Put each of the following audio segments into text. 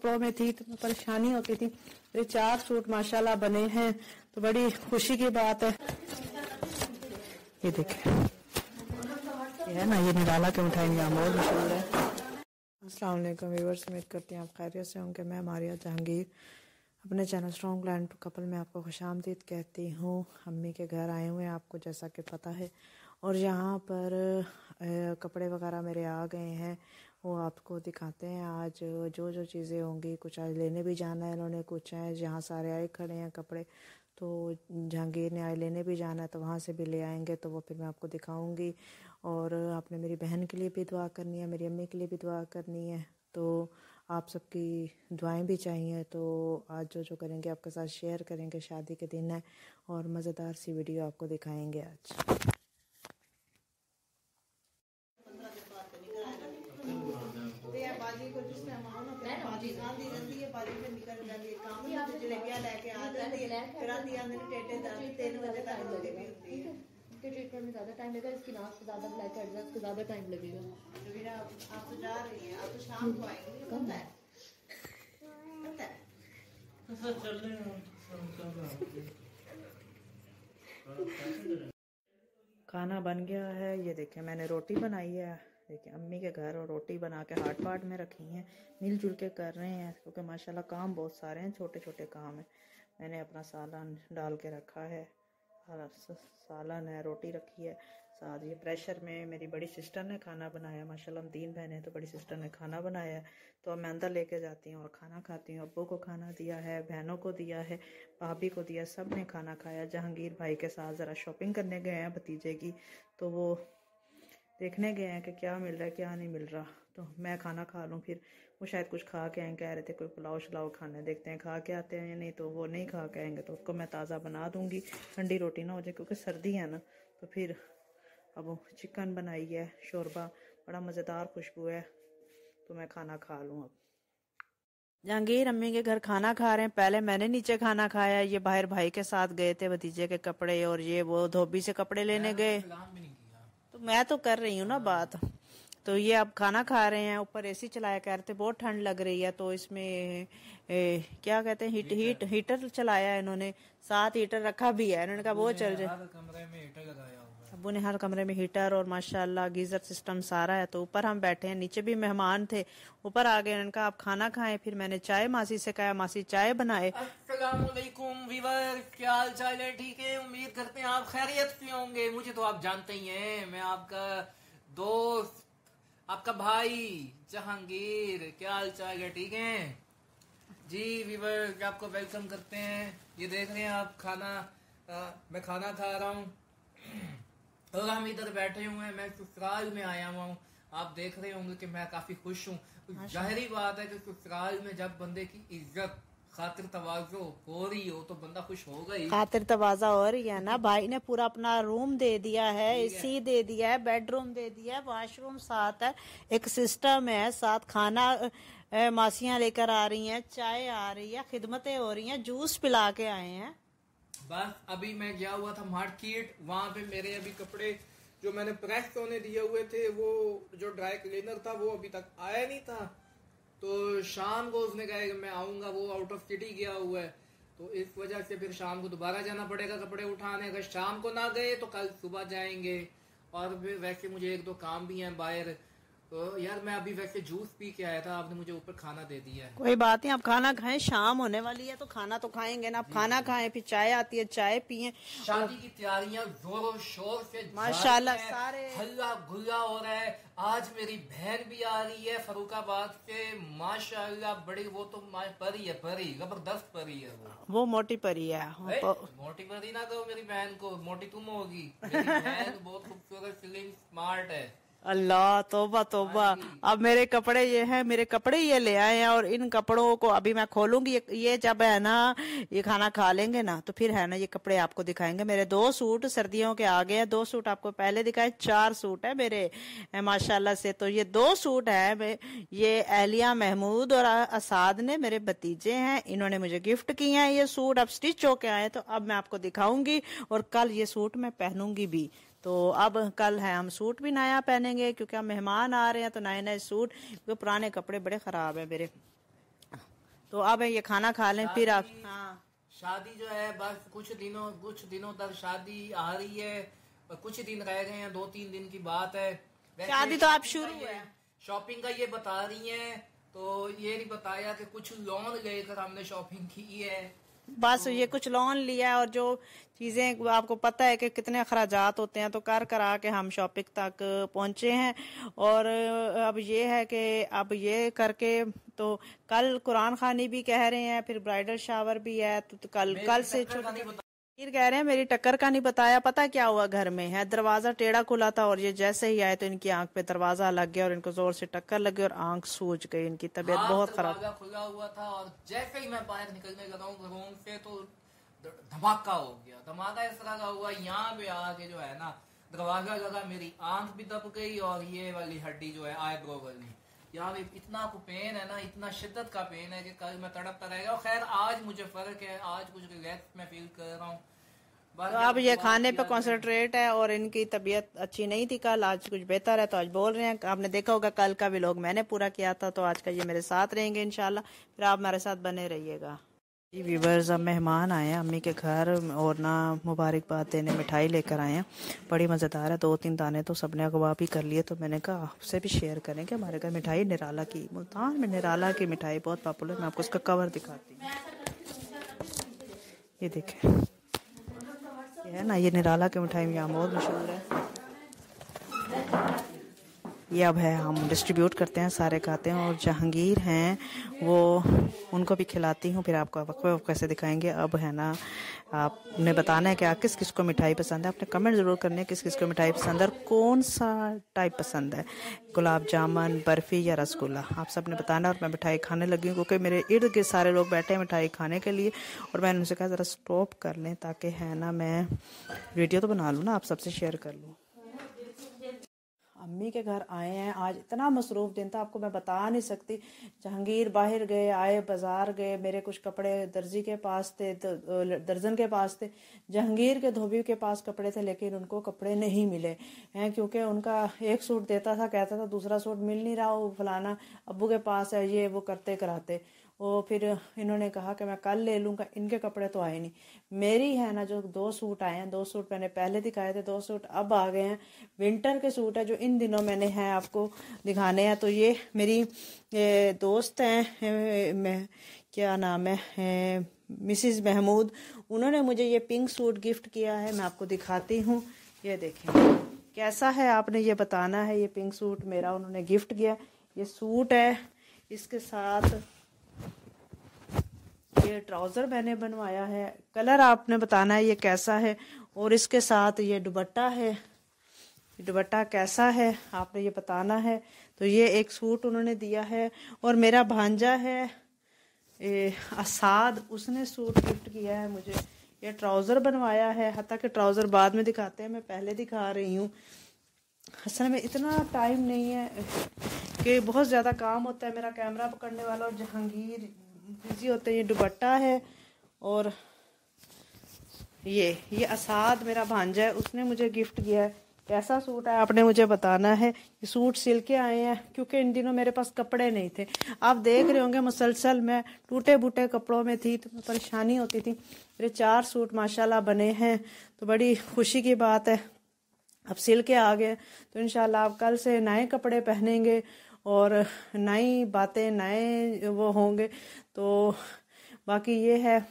कपड़ों में थी तो परेशानी होती थी। मेरे 4 सूट माशाल्लाह बने हैं तो बड़ी खुशी की बात है। ये देखिए, ये है ना, ये निराला के मिठाई यहाँ बहुत मशहूर है। अस्सलाम वालेकुम व्यूअर्स, उम्मीद करती हैं आप खैरियत से होंगे। मैं मारिया जहांगीर अपने channel strong plan to couple में आपको खुशामदीद कहती हूँ। अम्मी के घर आए हुए हैं, आपको जैसा कि पता है, और यहाँ पर कपड़े वगैरह मेरे आ गए हैं, वो आपको दिखाते हैं। आज जो जो चीज़ें होंगी, कुछ आज लेने भी जाना है इन्होंने, कुछ है जहाँ सारे आए खड़े हैं कपड़े, तो जहांगीर ने आज लेने भी जाना है तो वहाँ से भी ले आएंगे, तो वो फिर मैं आपको दिखाऊंगी। और आपने मेरी बहन के लिए भी दुआ करनी है, मेरी अम्मी के लिए भी दुआ करनी है, तो आप सबकी दुआएं भी चाहिए। तो आज जो जो करेंगे आपके साथ शेयर करेंगे। शादी के दिन है और मज़ेदार सी वीडियो आपको दिखाएंगे आज। बाजी को जिस टाइम आओ ना बाजी आंधी रहती है, बाजी में निकल जाती है काम में, जलेबियां लेके आ जाती है, फिर आती है अंदर टेटे जाती 3 बजे तक होती भी होती है। इसके ट्रीटमेंट में ज़्यादा टाइम लगेगा, इसकी नाक से ज़्यादा ब्लैक हेड है, उसको ज़्यादा टाइम लगेगा। तो फिर आप तो जा रही हैं, आप तो शाम को आएंगी, पता है पता है। खाना बन गया है, ये देखिए मैंने रोटी बनाई है। देखिए अम्मी के घर और रोटी बना के हाट पाट में रखी हैं, मिलजुल के कर रहे हैं क्योंकि माशाल्लाह काम बहुत सारे हैं, छोटे छोटे काम हैं। मैंने अपना सालन डाल के रखा है, सालन है, रोटी रखी है साथ। ये प्रेशर में मेरी बड़ी सिस्टर ने खाना बनाया, माशाल्लाह हम 3 बहनें हैं तो बड़ी सिस्टर ने खाना बनाया है, तो अब मैं अंदर लेके जाती हूँ और खाना खाती हूँ। अब्बू को खाना दिया है, बहनों को दिया है, भाभी को दिया, सब ने खाना खाया। जहांगीर भाई के साथ ज़रा शॉपिंग करने गए हैं भतीजे की, तो वो देखने गए हैं कि क्या मिल रहा है क्या नहीं मिल रहा, तो मैं खाना खा लूँ। फिर वो शायद कुछ खा के आए, कह रहे थे कोई पुलाव शलाव खाने, देखते हैं खा के आते हैं या नहीं। तो वो नहीं खा के आएंगे तो उसको मैं ताज़ा बना दूँगी, ठंडी रोटी ना हो जाए क्योंकि सर्दी है ना। तो फिर अब वो चिकन बनाई है, शोरबा, बड़ा मज़ेदार खुशबू है, तो मैं खाना खा लूँ। अब जहांगीर अम्मी के घर खाना खा रहे हैं, पहले मैंने नीचे खाना खाया। ये बाहर भाई के साथ गए थे भतीजे के कपड़े, और ये वो धोबी से कपड़े लेने गए, तो मैं तो कर रही हूँ ना बात। तो ये अब खाना खा रहे हैं, ऊपर एसी चलाया, कह रहे थे बहुत ठंड लग रही है, तो इसमें क्या कहते हैं हीटर चलाया है इन्होंने, 7 हीटर रखा भी है। इन्होंने कहा वो चल जाए, कमरे में हीटर लगाया हुआ है। अब्बू ने हर कमरे में हीटर और माशाल्लाह गीजर सिस्टम सारा है। तो ऊपर हम बैठे हैं, नीचे भी मेहमान थे, ऊपर आ गए। उन्होंने कहा आप खाना खाएं, फिर मैंने चाय मासी से कहा, मासी चाय बनाए। अस्सलाम वालेकुम व्यूअर, क्या हाल चाल है? ठीक है, उम्मीद करते हैं आप खैरियत से होंगे। मुझे तो आप जानते ही हैं, मैं आपका दोस्त, आपका भाई जहांगीर। क्या हाल चाल है? ठीक है जी व्यूअर, आपको वेलकम करते हैं। ये देख रहे हैं आप खाना, मैं खाना खा रहा हूँ और हम इधर बैठे हुए हैं। मैं ससुराल में आया हुआ हूँ, आप देख रहे होंगे कि मैं काफी खुश हूँ। जाहिर बात है कि ससुराल में जब बंदे की इज्जत खातिर तवाज़ो हो रही हो तो बंदा खुश होगा ही। खातिर तवाज़ा हो रही है ना, भाई ने पूरा अपना रूम दे दिया है, एसी दे दिया है, बेडरूम दे दिया है, वॉशरूम साथ है, एक सिस्टम है साथ, खाना मासियां लेकर आ रही हैं, चाय आ रही है, खिदमतें हो रही हैं, जूस पिला के आए हैं। बस अभी मैं गया हुआ था मार्केट, वहां पे मेरे अभी कपड़े जो मैंने प्रेस होने दिए हुए थे, वो जो ड्राई क्लीनर था वो अभी तक आया नहीं था, तो शाम को उसने कहा कि मैं आऊंगा, वो आउट ऑफ सिटी गया हुआ है, तो इस वजह से फिर शाम को दोबारा जाना पड़ेगा कपड़े उठाने। अगर शाम को ना गए तो कल सुबह जाएंगे। और फिर वैसे मुझे 1-2 काम भी हैं बाहर, तो यार मैं अभी वैसे जूस पी के आया था, आपने मुझे ऊपर खाना दे दिया है। कोई बात नहीं, आप खाना खाएं, शाम होने वाली है तो खाना तो खाएंगे ना। आप खाना खाएं, फिर चाय आती है, चाय पिए। शादी की तैयारियां जोरों शोर से माशाल्लाह सारे हल्ला गुल्ला हो रहा है। आज मेरी बहन भी आ रही है फरुखाबाद से, माशाल्लाह बड़ी, वो तो परी है, परी, जबरदस्त परी है वो मोटी परी है। मोटी परी ना कहो मेरी बहन को, मोटी तुम होगी। मेरी बहन बहुत खूबसूरत, स्लिम, स्मार्ट है। अल्लाह तौबा तौबा। अब मेरे कपड़े ये हैं, मेरे कपड़े ये ले आए हैं, और इन कपड़ों को अभी मैं खोलूंगी। ये जब है ना, ये खाना खा लेंगे ना, तो फिर है ना ये कपड़े आपको दिखाएंगे। मेरे 2 सूट सर्दियों के आ गए हैं, 2 सूट आपको पहले दिखाए, 4 सूट है मेरे माशाल्लाह से। तो ये 2 सूट है, ये एहलिया महमूद और असाद ने, मेरे भतीजे हैं, इन्होंने मुझे गिफ्ट किए हैं ये सूट। अब स्टिच होके आए, तो अब मैं आपको दिखाऊंगी, और कल ये सूट मैं पहनूंगी भी। तो अब कल है हम सूट भी नया पहनेंगे, क्योंकि हम मेहमान आ रहे हैं, तो नए नए सूट, क्योंकि पुराने कपड़े बड़े खराब है मेरे। तो अब ये खाना खा लें फिर आप। हाँ, शादी जो है बस कुछ दिनों तक शादी आ रही है और कुछ दिन रह गए हैं, 2-3 दिन की बात है। शादी तो आप शुरू है। शॉपिंग का ये बता रही हैं, तो ये नहीं बताया कि कुछ लोन लेकर हमने शॉपिंग की है। बस ये कुछ लोन लिया है और जो चीज़ें आपको पता है कि कितने अखराजात होते हैं, तो कर करा के हम शॉपिंग तक पहुंचे हैं। और अब ये है कि अब ये करके तो कल कुरान खानी भी कह रहे हैं, फिर ब्राइडल शावर भी है, तो कल से फिर कह रहे हैं मेरी टक्कर का नहीं बताया। पता क्या हुआ, घर में है दरवाजा टेढ़ा खुला था और ये जैसे ही आए तो इनकी आंख पे दरवाजा लग गया और इनको जोर से टक्कर लगी और आंख सूज गई, इनकी तबीयत बहुत खराब। दरवाजा खुला हुआ था और जैसे ही मैं बाहर निकलने लगा हूँ रूम से तो धमाका हो गया। धमाका इस तरह का हुआ, यहाँ पे आके जो है ना दरवाजा लगा, मेरी आंख भी दब गई और ये वाली हड्डी जो है आईब्रो वाली, यहाँ पे इतना पेन है ना, इतना शिद्दत का पेन है कि कल मैं तड़पता रहेगा। खैर आज मुझे फर्क है, आज कुछ रिलैक्स मैं फील कर रहा हूँ। तो अब ये खाने पे कंसंट्रेट है और इनकी तबीयत अच्छी नहीं थी कल, आज कुछ बेहतर है तो आज बोल रहे हैं। आपने देखा होगा कल का व्लॉग मैंने पूरा किया था, तो आज का ये मेरे साथ रहेंगे इंशाल्लाह, फिर आप हमारे साथ बने रहिएगा। जी व्यूवर्स, अब मेहमान आए हैं अम्मी के घर और ना मुबारकबाद देने मिठाई लेकर आए हैं, बड़ी मज़ेदार है। 2-3 दाने तो सबने अगवा भी कर लिए, तो मैंने कहा आपसे भी शेयर करें कि हमारे घर मिठाई निराला की, मुल्तान में निराला की मिठाई बहुत पॉपुलर। मैं आपको उसका कवर दिखाती हूँ, ये देखें, ये है ना, ये निराला की मिठाई यहाँ बहुत मशहूर है। ये अब है हम डिस्ट्रीब्यूट करते हैं, सारे खाते हैं और जहांगीर हैं वो उनको भी खिलाती हूँ, फिर आपको वक्फे कैसे दिखाएंगे। अब है ना, आपने बताना है कि किस किस को मिठाई पसंद है, आपने कमेंट ज़रूर करने हैं किस किस को मिठाई पसंद है और कौन सा टाइप पसंद है, गुलाब जामुन, बर्फ़ी या रसगुल्ला, आप सब ने बताना। और मैं मिठाई खाने लगी हूँ क्योंकि मेरे इर्द गिर्द सारे लोग बैठे हैं मिठाई खाने के लिए, और मैंने उनसे कहा ज़रा स्टॉप कर लें ताकि है ना मैं वीडियो तो बना लूँ ना, आप सबसे शेयर कर लूँ। अम्मी के घर आए हैं, आज इतना मसरूफ़ दिन था आपको मैं बता नहीं सकती। जहांगीर बाहर गए, आए बाज़ार गए, मेरे कुछ कपड़े दर्जी के पास थे, दर्जन के पास थे, जहांगीर के धोबी के पास कपड़े थे, लेकिन उनको कपड़े नहीं मिले हैं क्योंकि उनका एक सूट देता था, कहता था दूसरा सूट मिल नहीं रहा, वो फलाना अब्बू के पास है, ये वो करते कराते वो, फिर इन्होंने कहा कि मैं कल ले लूँगा। इनके कपड़े तो आए नहीं, मेरी है ना जो 2 सूट आए हैं, 2 सूट मैंने पहले दिखाए थे, 2 सूट अब आ गए हैं, विंटर के सूट है जो इन दिनों मैंने हैं आपको दिखाने हैं। तो ये मेरी दोस्त हैं, मैं क्या नाम है, मिसिज़ महमूद, उन्होंने मुझे ये पिंक सूट गिफ्ट किया है, मैं आपको दिखाती हूँ, ये देखें कैसा है, आपने ये बताना है। ये पिंक सूट मेरा उन्होंने गिफ्ट किया, ये सूट है, इसके साथ ये ट्राउज़र मैंने बनवाया है, कलर आपने बताना है ये कैसा है, और इसके साथ ये दुपट्टा है, दुपट्टा कैसा है आपने ये बताना है। तो ये एक सूट उन्होंने दिया है, और मेरा भांजा है असाद, उसने सूट गिफ्ट किया है मुझे, ये ट्राउज़र बनवाया है, हत्ता कि ट्राउज़र बाद में दिखाते हैं, मैं पहले दिखा रही हूँ। असल में इतना टाइम नहीं है कि बहुत ज़्यादा काम होता है, मेरा कैमरा पकड़ने वाला और जहांगीर बिजी होते हैं। ये दुपट्टा है और ये असाद मेरा भांजा है, उसने मुझे गिफ्ट किया है। कैसा सूट है आपने मुझे बताना है। ये सूट सिल के आए हैं क्योंकि इन दिनों मेरे पास कपड़े नहीं थे, आप देख रहे होंगे मुसलसल मैं टूटे बूटे कपड़ों में थी, तो परेशानी होती थी। मेरे 4 सूट माशाल्लाह बने हैं, तो बड़ी खुशी की बात है, अब सिल के आ गए, तो इंशाल्लाह आप कल से नए कपड़े पहनेंगे और नई बातें नए वो होंगे। तो बाकी ये है,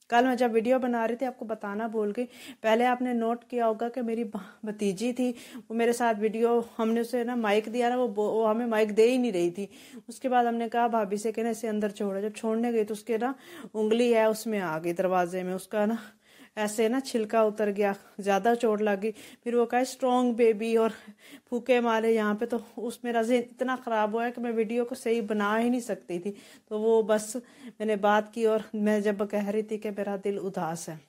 कल मैं जब वीडियो बना रही थी आपको बताना भूल गई, पहले आपने नोट किया होगा कि मेरी भतीजी थी, वो मेरे साथ वीडियो, हमने उसे ना माइक दिया ना, वो हमें माइक दे ही नहीं रही थी। उसके बाद हमने कहा भाभी से कि ना इसे अंदर छोड़ो, जब छोड़ने गई तो उसके ना उंगली है उसमें आ गई दरवाजे में, उसका ना ऐसे ना छिलका उतर गया, ज़्यादा चोट लग गई। फिर वो कहा स्ट्रॉन्ग बेबी और फूके मारे यहाँ पे, तो उस मेरा ज़हन इतना ख़राब हुआ है कि मैं वीडियो को सही बना ही नहीं सकती थी। तो वो बस मैंने बात की और मैं जब कह रही थी कि मेरा दिल उदास है,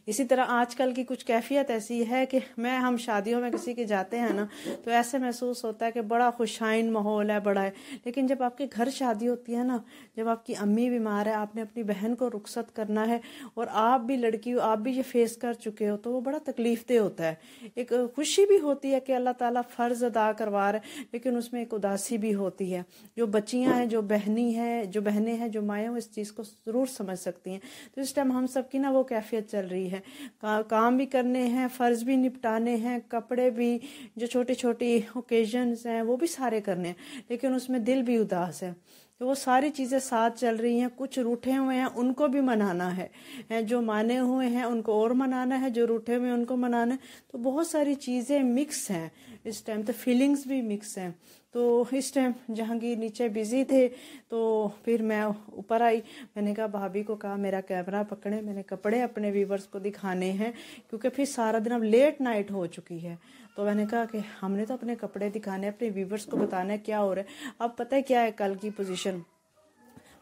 इसी तरह आजकल की कुछ कैफियत ऐसी है कि हम शादियों में किसी के जाते हैं ना, तो ऐसे महसूस होता है कि बड़ा खुशाइन माहौल है, बड़ा है। लेकिन जब आपके घर शादी होती है ना, जब आपकी अम्मी बीमार है, आपने अपनी बहन को रुखसत करना है और आप भी लड़की हो, आप भी ये फेस कर चुके हो, तो वो बड़ा तकलीफदेह होता है। एक खुशी भी होती है कि अल्लाह ताला फ़र्ज़ अदा करवा रहा है, लेकिन उसमें एक उदासी भी होती है। जो बच्चियाँ हैं, जो बहनें हैं, जो माएँ, इस चीज़ को ज़रूर समझ सकती हैं। तो इस टाइम हम सब की ना वो कैफियत चल रही है, काम भी करने हैं, फ़र्ज़ भी निपटाने हैं, कपड़े भी, जो छोटी छोटी ओकेजन्स हैं वो भी सारे करने हैं, लेकिन उसमें दिल भी उदास है। तो वो सारी चीज़ें साथ चल रही हैं। कुछ रूठे हुए हैं उनको भी मनाना है, जो माने हुए हैं उनको और मनाना है, जो रूठे हुए हैं उनको मनाना है। तो बहुत सारी चीज़ें मिक्स हैं इस टाइम, तो फीलिंग्स भी मिक्स हैं। तो इस टाइम जहांगीर नीचे बिजी थे, तो फिर मैं ऊपर आई। मैंने कहा भाभी को कहा मेरा कैमरा पकड़े, मैंने कपड़े अपने व्यूवर्स को दिखाने हैं, क्योंकि फिर सारा दिन अब लेट नाइट हो चुकी है। तो मैंने कहा कि हमने तो अपने कपड़े दिखाने, अपने व्यूवर्स को बताना है क्या हो रहा है। अब पता है क्या है कल की पोजीशन,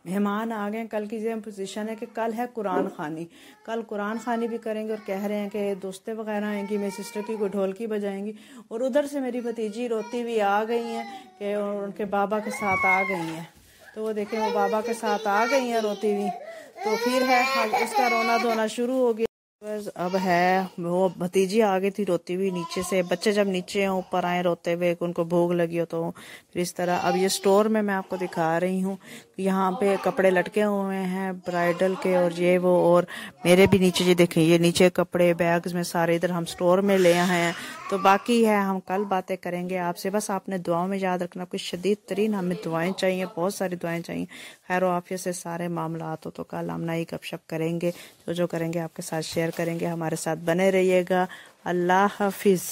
मेहमान आ गए। कल की जो पोजीशन है कि कल है कुरान खानी, कल कुरान खानी भी करेंगे और कह रहे हैं कि दोस्तें वगैरह आएंगी, मेरी सिस्टर की कोई ढोलकी बजाएंगी, और उधर से मेरी भतीजी रोती हुई आ गई हैं कि उनके बाबा के साथ आ गई हैं। तो वो देखें, वो बाबा के साथ आ गई हैं रोती हुई। तो फिर है उसका रोना धोना शुरू हो गया। बस अब है, वो भतीजी आ गई थी रोती हुई नीचे से। बच्चे जब नीचे हैं ऊपर आए रोते हुए, उनको भूख लगी हो, तो फिर इस तरह। अब ये स्टोर में मैं आपको दिखा रही हूँ, यहाँ पे कपड़े लटके हुए हैं ब्राइडल के और ये वो, और मेरे भी नीचे, ये देखें, ये नीचे कपड़े बैग्स में सारे इधर हम स्टोर में ले आए हैं। तो बाकी है, हम कल बातें करेंगे आपसे। बस आपने दुआओं में याद रखना, कुछ शदीद तरीन हमें दुआएं चाहिए, बहुत सारी दुआएं चाहिए। खैर आफियत से सारे मामला तो कल हम नई गपशप करेंगे, जो करेंगे आपके साथ शेयर करेंगे। हमारे साथ बने रहिएगा। अल्लाह हाफिज़।